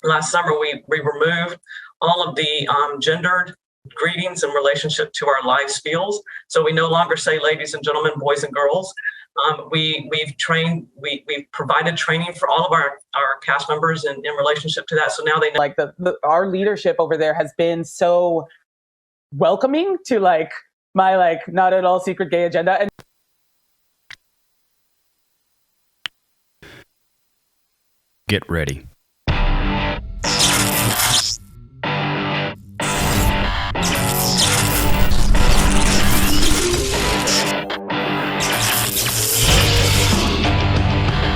last summer, we removed all of the gendered greetings in relationship to our live spiels. So we no longer say ladies and gentlemen, boys and girls. We've provided training for all of our cast members in relationship to that. So now they know. Like our leadership over there has been so welcoming to like my like not at all secret gay agenda. And get ready.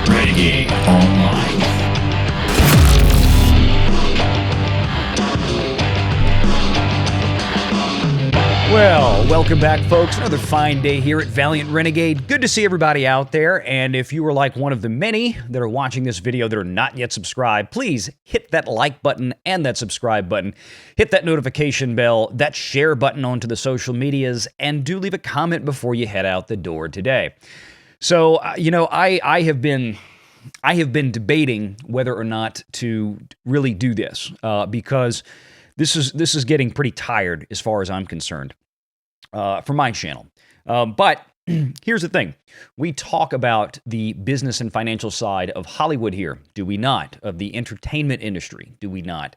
Renegade Online. Well, welcome back, folks. Another fine day here at Valiant Renegade. Good to see everybody out there. And if you are like one of the many that are watching this video that are not yet subscribed, please hit that like button and that subscribe button. Hit that notification bell, that share button onto the social medias, and do leave a comment before you head out the door today. So, I have been debating whether or not to really do this because this is getting pretty tired as far as I'm concerned for my channel. But here's the thing. We talk about the business and financial side of Hollywood here, do we not? Of the entertainment industry, do we not?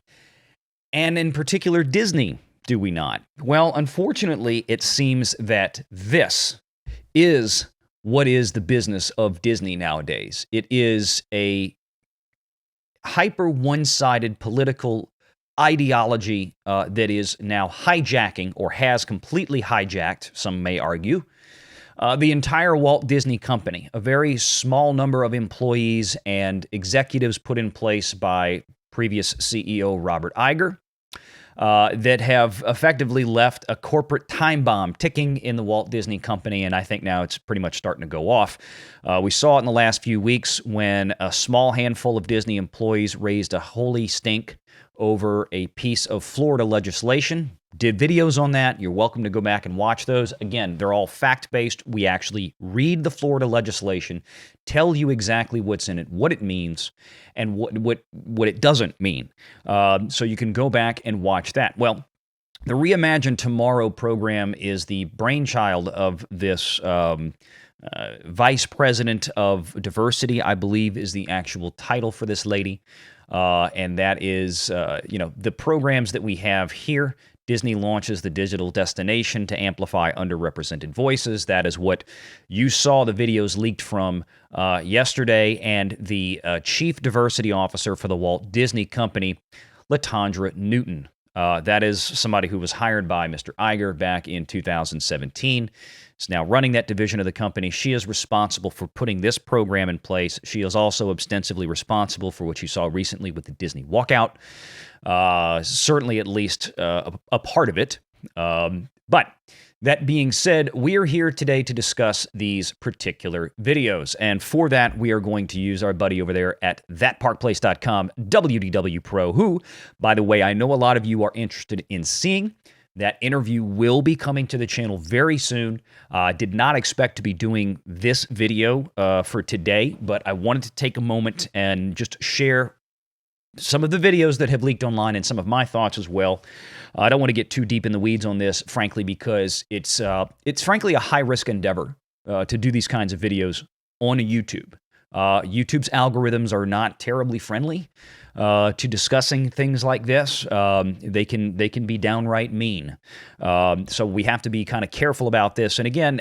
And in particular, Disney, do we not? Well, unfortunately, it seems that this is what is the business of Disney nowadays. It is a hyper one-sided political ideology that is now hijacking, or has completely hijacked, some may argue, the entire Walt Disney Company, a very small number of employees and executives put in place by previous CEO Robert Iger, that have effectively left a corporate time bomb ticking in the Walt Disney Company, and I think now it's pretty much starting to go off. We saw it in the last few weeks when a small handful of Disney employees raised a holy stink over a piece of Florida legislation. Did videos on that. You're welcome to go back and watch those. Again, they're all fact-based. We actually read the Florida legislation, tell you exactly what's in it, what it means, and what it doesn't mean. So you can go back and watch that. Well, the Reimagine Tomorrow program is the brainchild of this Vice President of Diversity, I believe is the actual title for this lady. And that is, the programs that we have here. Disney launches the digital destination to amplify underrepresented voices. That is what you saw the videos leaked from yesterday. And the Chief Diversity Officer for the Walt Disney Company, Latondra Newton. That is somebody who was hired by Mr. Iger back in 2017. Is now running that division of the company. She is responsible for putting this program in place. She is also ostensibly responsible for what you saw recently with the Disney walkout. Certainly at least a part of it. But that being said, we are here today to discuss these particular videos. And for that, we are going to use our buddy over there at thatparkplace.com, WDW Pro, who, by the way, I know a lot of you are interested in seeing. That interview will be coming to the channel very soon. Did not expect to be doing this video for today, but I wanted to take a moment and just share some of the videos that have leaked online and some of my thoughts as well. I don't want to get too deep in the weeds on this, frankly, because it's frankly a high-risk endeavor to do these kinds of videos on YouTube. YouTube's algorithms are not terribly friendly to discussing things like this. They can be downright mean. So we have to be kind of careful about this. And again,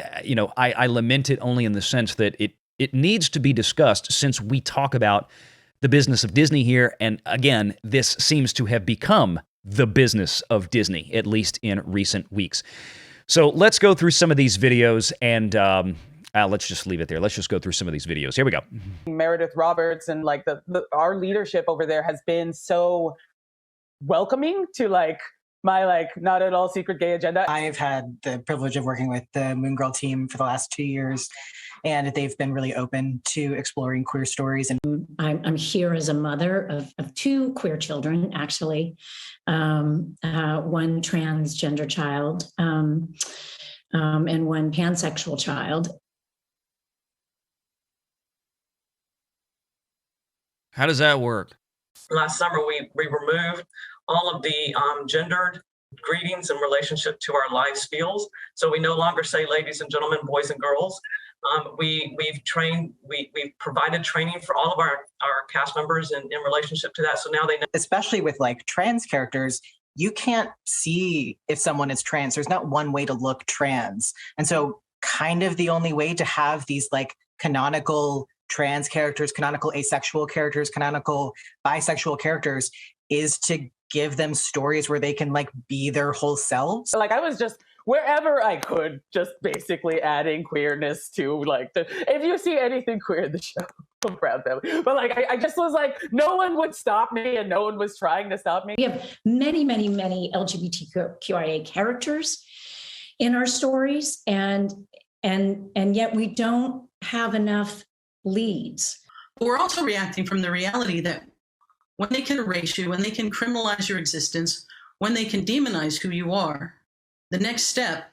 I lament it only in the sense that it needs to be discussed, since we talk about the business of Disney here. And again, this seems to have become the business of Disney, at least in recent weeks. So let's go through some of these videos, and let's just leave it there. Let's just go through some of these videos. Here we go. Meredith Roberts and like our leadership over there has been so welcoming to like my like not at all secret gay agenda. I've had the privilege of working with the Moon Girl team for the last 2 years, and they've been really open to exploring queer stories. And I'm here as a mother of two queer children, actually, one transgender child and one pansexual child. How does that work? last summer, we removed all of the gendered greetings in relationship to our life skills. So we no longer say ladies and gentlemen, boys and girls. We've provided training for all of our cast members in relationship to that. So now they know. Especially with like trans characters, you can't see if someone is trans. There's not one way to look trans. And so kind of the only way to have these like canonical trans characters, canonical asexual characters, canonical bisexual characters is to give them stories where they can like be their whole selves. Like I was just wherever I could, just basically adding queerness to like if you see anything queer in the show, I'm proud of them. But like I just was like, no one would stop me and no one was trying to stop me. We have many, many, many LGBTQIA characters in our stories, and yet we don't have enough leads. But we're also reacting from the reality that when they can erase you, when they can criminalize your existence, when they can demonize who you are, the next step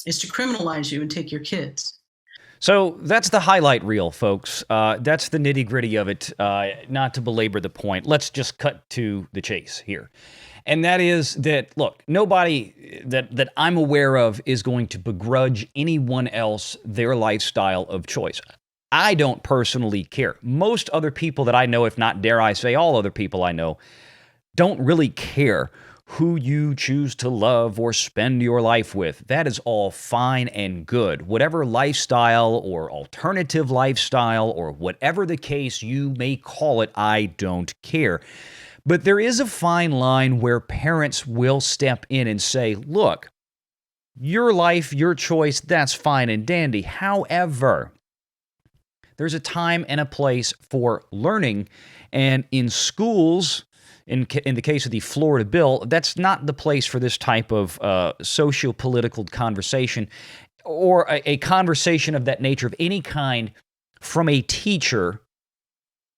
is to criminalize you and take your kids. So that's the highlight reel, folks. That's the nitty-gritty of it. Not to belabor the point, let's just cut to the chase here. And that is that, look, nobody that I'm aware of is going to begrudge anyone else their lifestyle of choice. I don't personally care. Most other people that I know, if not dare I say all other people I know, don't really care who you choose to love or spend your life with. That is all fine and good. Whatever lifestyle or alternative lifestyle or whatever the case you may call it, I don't care. But there is a fine line where parents will step in and say, look, your life, your choice, that's fine and dandy. However, there's a time and a place for learning, and in schools, in the case of the Florida bill, that's not the place for this type of socio-political conversation or a conversation of that nature of any kind from a teacher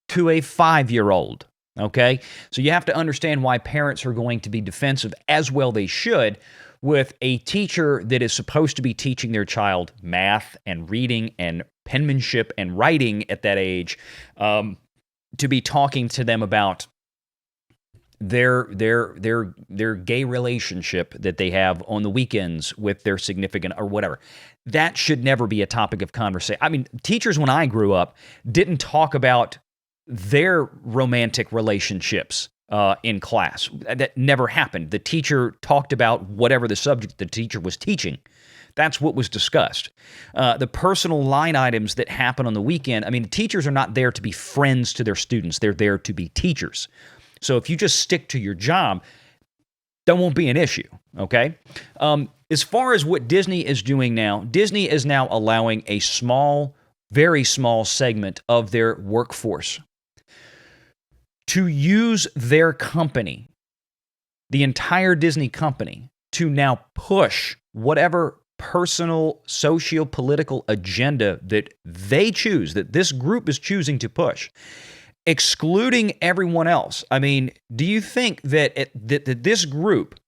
to a 5-year-old, okay? So you have to understand why parents are going to be defensive, as well they should, with a teacher that is supposed to be teaching their child math and reading and penmanship and writing at that age, to be talking to them about their gay relationship that they have on the weekends with their significant or whatever. That should never be a topic of conversation. I mean, teachers when I grew up didn't talk about their romantic relationships in class. That never happened. The teacher talked about whatever the subject the teacher was teaching. That's what was discussed. The personal line items that happen on the weekend, I mean, teachers are not there to be friends to their students. They're there to be teachers. So if you just stick to your job, that won't be an issue, okay? As far as what Disney is doing now, Disney is now allowing a small, very small segment of their workforce to use their company, the entire Disney company, to now push whatever personal, socio-political agenda that they choose, that this group is choosing to push, excluding everyone else. I mean, do you think that this group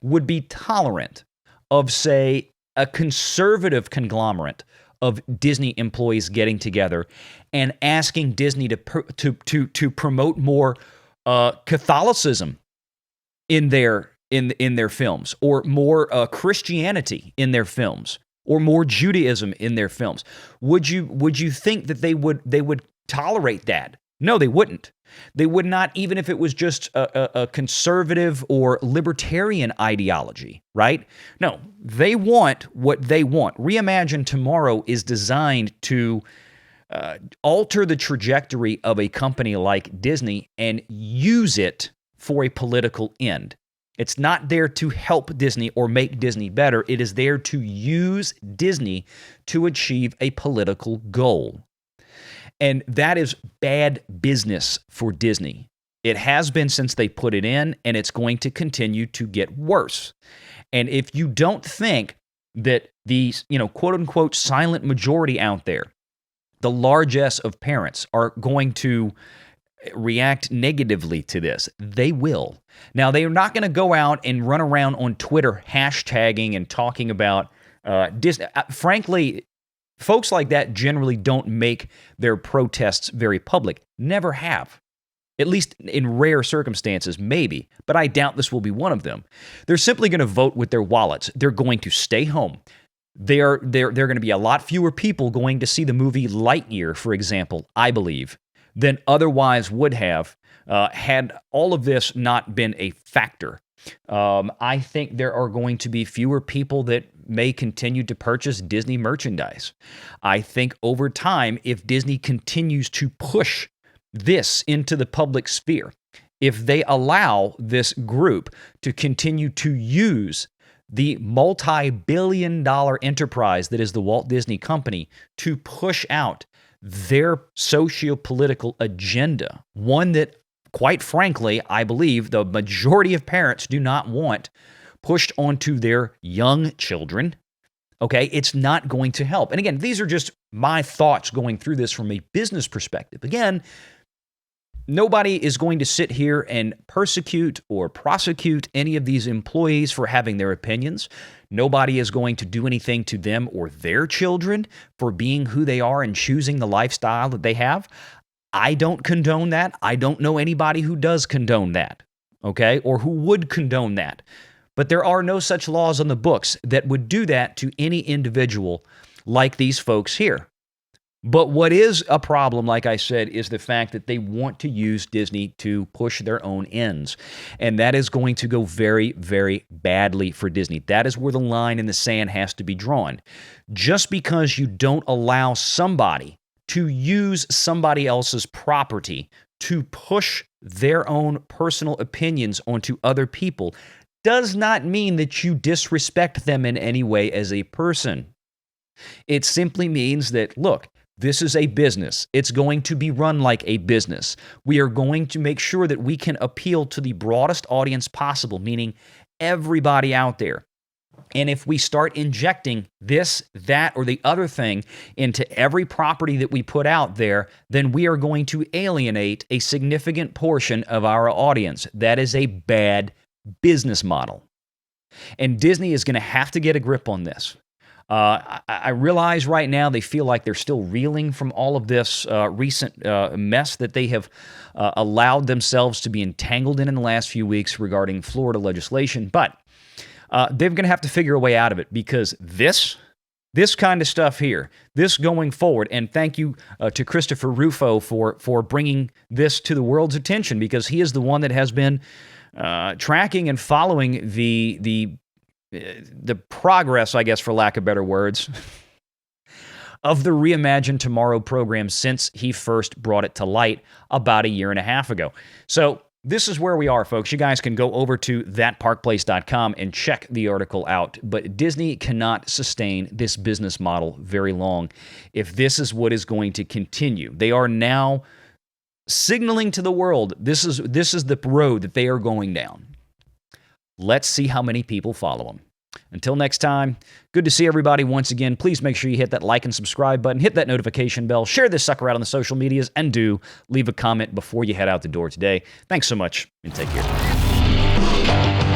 would be tolerant of, say, a conservative conglomerate of Disney employees getting together and asking Disney to promote more Catholicism in their films, or more Christianity in their films, or more Judaism in their films? Would you think that they would tolerate that? No, they wouldn't. They would not, even if it was just a conservative or libertarian ideology, right? No, they want what they want. Reimagine Tomorrow is designed to alter the trajectory of a company like Disney and use it for a political end. It's not there to help Disney or make Disney better. It is there to use Disney to achieve a political goal. And that is bad business for Disney. It has been since they put it in, and it's going to continue to get worse. And if you don't think that these, quote unquote, silent majority out there, the largesse of parents, are going to react negatively to this, they will. Now, they are not going to go out and run around on Twitter hashtagging and talking about Disney. Frankly, folks like that generally don't make their protests very public. Never have. At least in rare circumstances, maybe, but I doubt this will be one of them. They're simply going to vote with their wallets. They're going to stay home. There are going to be a lot fewer people going to see the movie Lightyear, for example, I believe, than otherwise would have had all of this not been a factor. I think there are going to be fewer people that may continue to purchase Disney merchandise. I think over time, if Disney continues to push this into the public sphere, if they allow this group to continue to use the multi-billion-dollar enterprise that is the Walt Disney Company to push out their socio-political agenda, one that, quite frankly, I believe the majority of parents do not want pushed onto their young children, okay, it's not going to help. And again, these are just my thoughts going through this from a business perspective. Again, nobody is going to sit here and persecute or prosecute any of these employees for having their opinions. Nobody is going to do anything to them or their children for being who they are and choosing the lifestyle that they have. I don't condone that. I don't know anybody who does condone that, okay, or who would condone that. But there are no such laws on the books that would do that to any individual like these folks here. But what is a problem, like I said, is the fact that they want to use Disney to push their own ends. And that is going to go very, very badly for Disney. That is where the line in the sand has to be drawn. Just because you don't allow somebody to use somebody else's property to push their own personal opinions onto other people does not mean that you disrespect them in any way as a person. It simply means that, look, this is a business. It's going to be run like a business. We are going to make sure that we can appeal to the broadest audience possible, meaning everybody out there. And if we start injecting this, that, or the other thing into every property that we put out there, then we are going to alienate a significant portion of our audience. That is a bad business model. And Disney is going to have to get a grip on this. I realize right now they feel like they're still reeling from all of this recent mess that they have allowed themselves to be entangled in the last few weeks regarding Florida legislation. But they're going to have to figure a way out of it, because this kind of stuff here, this going forward, and thank you to Christopher Rufo for bringing this to the world's attention, because he is the one that has been tracking and following the progress, I guess, for lack of better words, of the Reimagine Tomorrow program since he first brought it to light about a year and a half ago. So this is where we are, folks. You guys can go over to thatparkplace.com and check the article out. But Disney cannot sustain this business model very long if this is what is going to continue. They are now signaling to the world this is the road that they are going down. Let's see how many people follow them. Until next time, good to see everybody once again. Please make sure you hit that like and subscribe button, hit that notification bell, share this sucker out on the social medias, and do leave a comment before you head out the door today. Thanks so much, and take care.